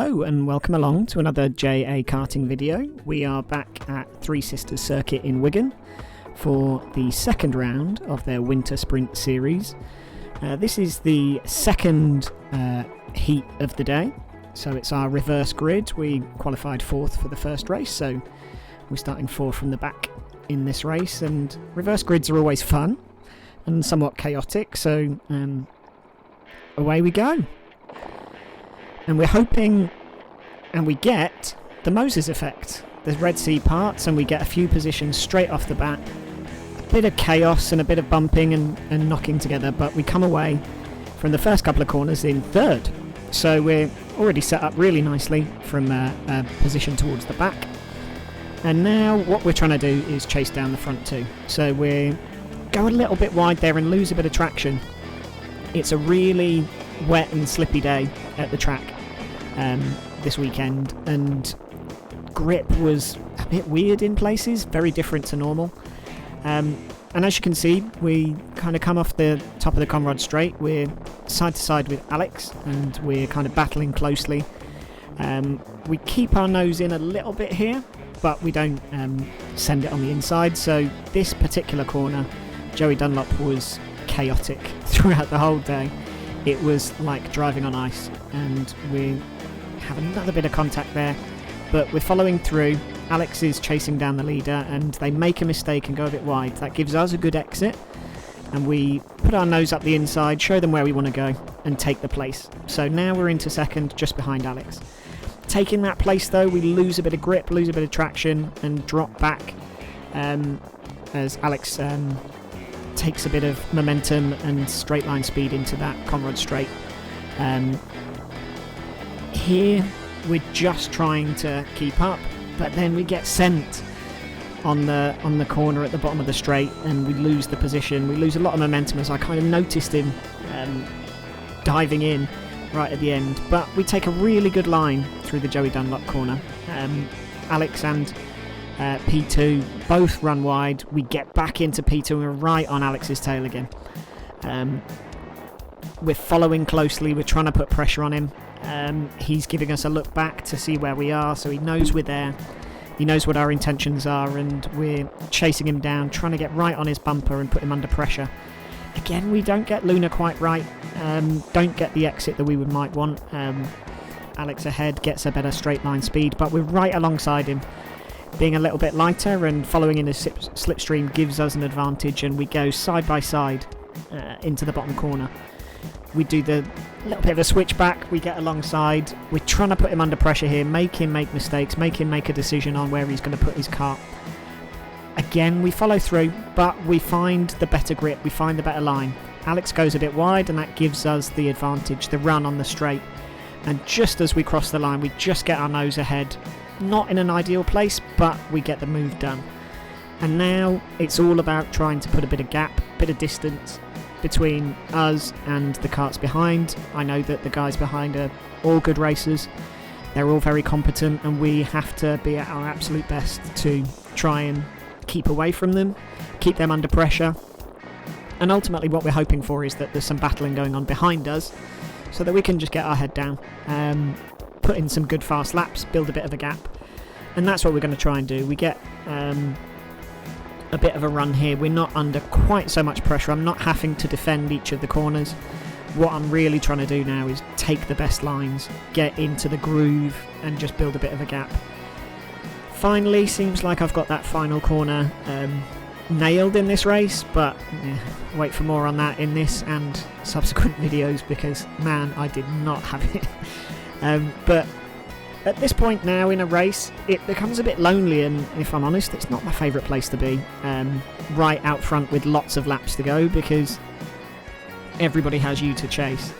Hello and welcome along to another JA Karting video. We are back at Three Sisters Circuit in Wigan for the second round of their Winter Sprint series. This is the second heat of the day, so it's our reverse grid. We qualified fourth for the first race, so we're starting four from the back in this race, and reverse grids are always fun and somewhat chaotic, so away we go. And we're hoping, and we get the Moses effect. The Red Sea parts and we get a few positions straight off the bat. A bit of chaos and a bit of bumping and knocking together, but we come away from the first couple of corners in third. So we're already set up really nicely from a position towards the back. And now what we're trying to do is chase down the front two. So we go a little bit wide there and lose a bit of traction. It's a really wet and slippy day at the track this weekend, and grip was a bit weird in places, very different to normal. And as you can see, we kind of come off the top of the Conrad straight. We're side to side with Alex and we're kind of battling closely. We keep our nose in a little bit here, but we don't send it on the inside. So this particular corner, Joey Dunlop was chaotic throughout the whole day. It was like driving on ice, and we have another bit of contact there, but we're following through. Alex is chasing down the leader and they make a mistake and go a bit wide. That gives us a good exit, and we put our nose up the inside, show them where we want to go and take the place. So now we're into second, just behind Alex. Taking that place though, we lose a bit of grip, lose a bit of traction and drop back as Alex takes a bit of momentum and straight line speed into that Conrad straight. Here we're just trying to keep up, but then we get sent on the corner at the bottom of the straight and we lose the position. We lose a lot of momentum, as I kind of noticed him diving in right at the end, but we take a really good line through the Joey Dunlop corner. Alex and P2 both run wide. We get back into P2 and we're right on Alex's tail again. We're following closely, we're trying to put pressure on him. He's giving us a look back to see where we are, so he knows we're there. He knows what our intentions are, and we're chasing him down, trying to get right on his bumper and put him under pressure. Again, we don't get Luna quite right, don't get the exit that we might want. Alex ahead gets a better straight line speed, but we're right alongside him. Being a little bit lighter and following in his slipstream gives us an advantage, and we go side by side into the bottom corner. We do the little bit of a switchback, we get alongside, we're trying to put him under pressure here, make him make mistakes, make him make a decision on where he's going to put his car. Again, we follow through, but we find the better grip, we find the better line. Alex goes a bit wide and that gives us the advantage, the run on the straight. And just as we cross the line, we just get our nose ahead. Not in an ideal place, but we get the move done. And now it's all about trying to put a bit of gap, a bit of distance between us and the karts behind. I know that the guys behind are all good racers. They're all very competent, and we have to be at our absolute best to try and keep away from them, keep them under pressure. And ultimately what we're hoping for is that there's some battling going on behind us so that we can just get our head down, put in some good fast laps, build a bit of a gap. And that's what we're going to try and do. We get a bit of a run here. We're not under quite so much pressure. I'm not having to defend each of the corners. What I'm really trying to do now is take the best lines, get into the groove and just build a bit of a gap. Finally, seems like I've got that final corner nailed in this race, but wait for more on that in this and subsequent videos, because man, I did not have it. But at this point now in a race, it becomes a bit lonely, and if I'm honest, it's not my favourite place to be, right out front with lots of laps to go, because everybody has you to chase.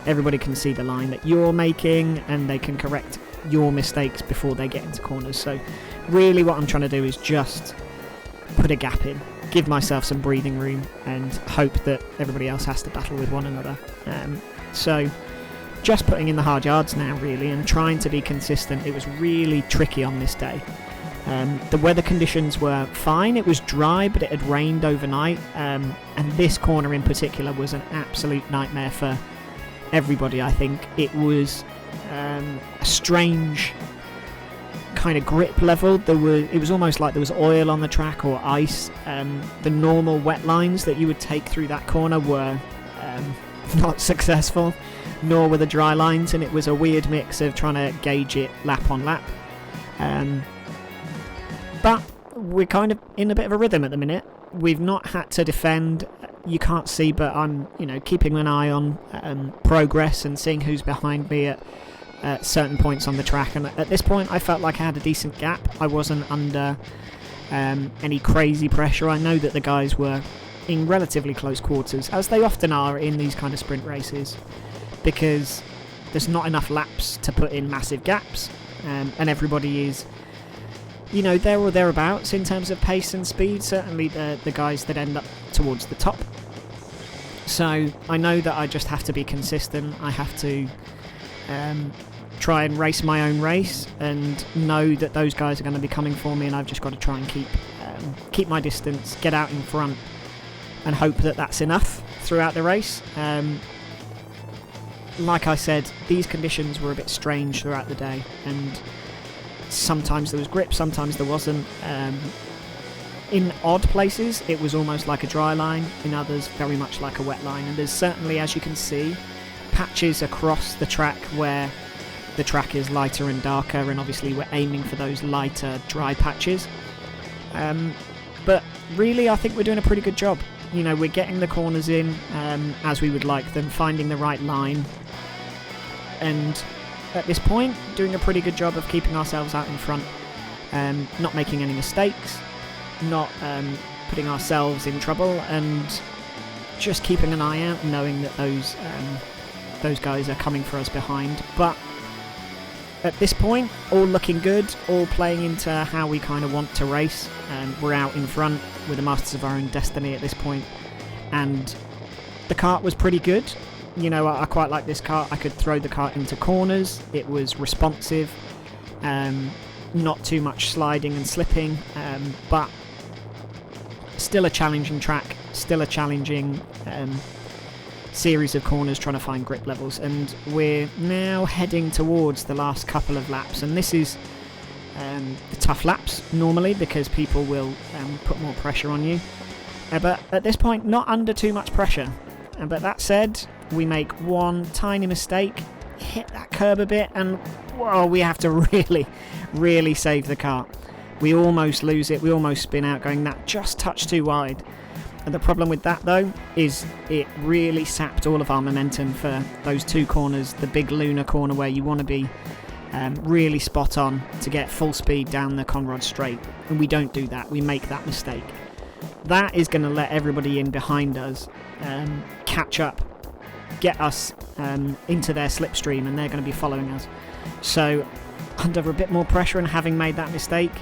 Everybody can see the line that you're making and they can correct your mistakes before they get into corners. So really what I'm trying to do is just put a gap in, give myself some breathing room and hope that everybody else has to battle with one another. So just putting in the hard yards now really, and trying to be consistent. It was really tricky on this day. The weather conditions were fine. It was dry, but it had rained overnight, and this corner in particular was an absolute nightmare for everybody. I think it was a strange kind of grip level. It was almost like there was oil on the track or ice. The normal wet lines that you would take through that corner were not successful, nor were the dry lines, and it was a weird mix of trying to gauge it lap on lap. But we're kind of in a bit of a rhythm at the minute. We've not had to defend. You can't see, but I'm keeping an eye on progress and seeing who's behind me at certain points on the track, and at this point I felt like I had a decent gap. I wasn't under any crazy pressure. I know that the guys were in relatively close quarters, as they often are in these kind of sprint races, because there's not enough laps to put in massive gaps, and everybody is there or thereabouts in terms of pace and speed, certainly the guys that end up towards the top. So I know that I just have to be consistent. I have to try and race my own race and know that those guys are going to be coming for me, and I've just got to try and keep my distance, get out in front, and hope that that's enough throughout the race. Like I said, these conditions were a bit strange throughout the day, and sometimes there was grip, sometimes there wasn't. In odd places it was almost like a dry line, in others very much like a wet line, and there's certainly, as you can see, patches across the track where the track is lighter and darker, and obviously we're aiming for those lighter dry patches. But really I think we're doing a pretty good job. We're getting the corners in as we would like them, finding the right line, and at this point doing a pretty good job of keeping ourselves out in front, not making any mistakes, not putting ourselves in trouble, and just keeping an eye out, knowing that those guys are coming for us behind. But at this point, all looking good, all playing into how we kind of want to race. We're out in front, we're the masters of our own destiny at this point, and the kart was pretty good. I quite like this kart. I could throw the kart into corners. It was responsive, not too much sliding and slipping, but still a challenging track, still a challenging series of corners trying to find grip levels. And we're now heading towards the last couple of laps, and this is the tough laps normally, because people will put more pressure on you, but at this point not under too much pressure. But that said, we make one tiny mistake, hit that curb a bit, and we have to really save the kart. We almost lose it, we almost spin out, going that just touched too wide. And the problem with that though is it really sapped all of our momentum for those two corners, the big lunar corner where you want to be really spot on to get full speed down the Conrod straight, and we don't do that, we make that mistake. That is going to let everybody in behind us catch up, get us into their slipstream, and they're going to be following us. So under a bit more pressure and having made that mistake,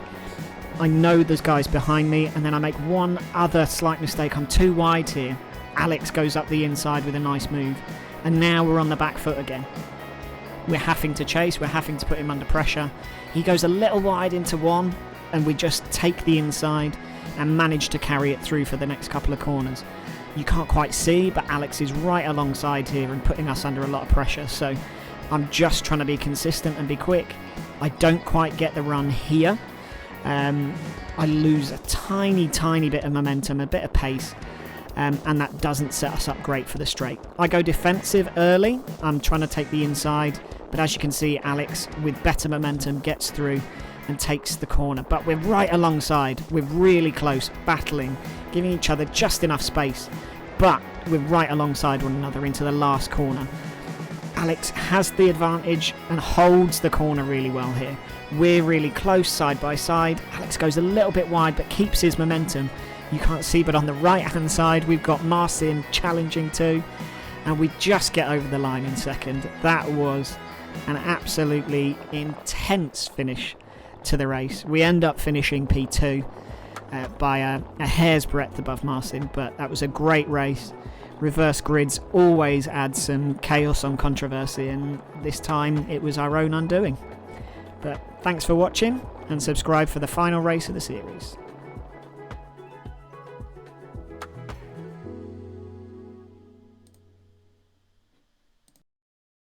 I know there's guys behind me, and then I make one other slight mistake. I'm too wide here. Alex goes up the inside with a nice move, and now we're on the back foot again. We're having to chase, we're having to put him under pressure. He goes a little wide into one, and we just take the inside and manage to carry it through for the next couple of corners. You can't quite see, but Alex is right alongside here and putting us under a lot of pressure, so I'm just trying to be consistent and be quick. I don't quite get the run here. I lose a tiny bit of momentum, a bit of pace, and that doesn't set us up great for the straight. I go defensive early, I'm trying to take the inside, but as you can see, Alex with better momentum gets through and takes the corner. But we're right alongside, we're really close, battling, giving each other just enough space, but we're right alongside one another into the last corner. Alex has the advantage and holds the corner really well here. We're really close side by side. Alex goes a little bit wide but keeps his momentum. You can't see, but on the right hand side we've got Marcin challenging too, and we just get over the line in second. That was an absolutely intense finish to the race. We end up finishing P2 by a hair's breadth above Marcin, but that was a great race. Reverse grids always add some chaos on controversy, and this time it was our own undoing. But thanks for watching, and subscribe for the final race of the series.